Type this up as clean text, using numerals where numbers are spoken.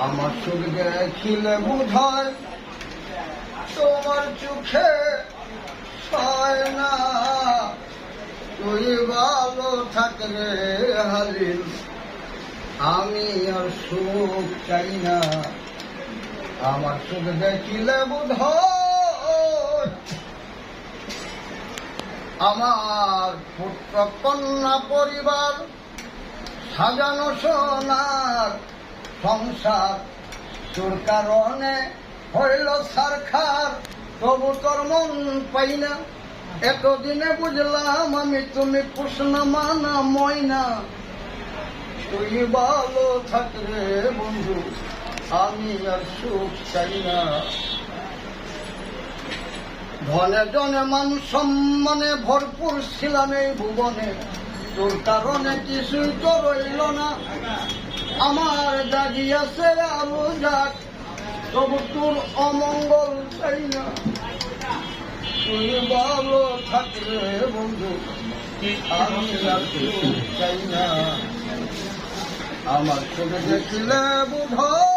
আমার সুখ দেখিলে বোধ হয় তোমার চোখে হয় না। তুই ভালো থাকলে হালিম, আমি আর সুখ চাই না। আমার সুখ দেখিলে বোধ হয় আমার পুত্র কন্যা পরিবার সাজানো সোনার সংসার তোর কারণে হইল সারখার, তবু তোর মন পাই না। এতদিনে বুঝলাম আমি তুমি কৃষ্ণ মানা ময়না। তুই ভালো থাকলে বন্ধু, আমি আর সুখ চাই না। ধনে জনে মান সম্মানে ভরপুর ছিলাম এই ভুবনে, তোর কারণে কিছুই তো রইল না। আমার জাগিয়াছে আলো যাক, তবু তোর অমঙ্গল চাই না। তুই ভালো থাকলে বন্ধু, আমি আর সুখ চাই না। আমার চোখে দেখিলে বোধ হয়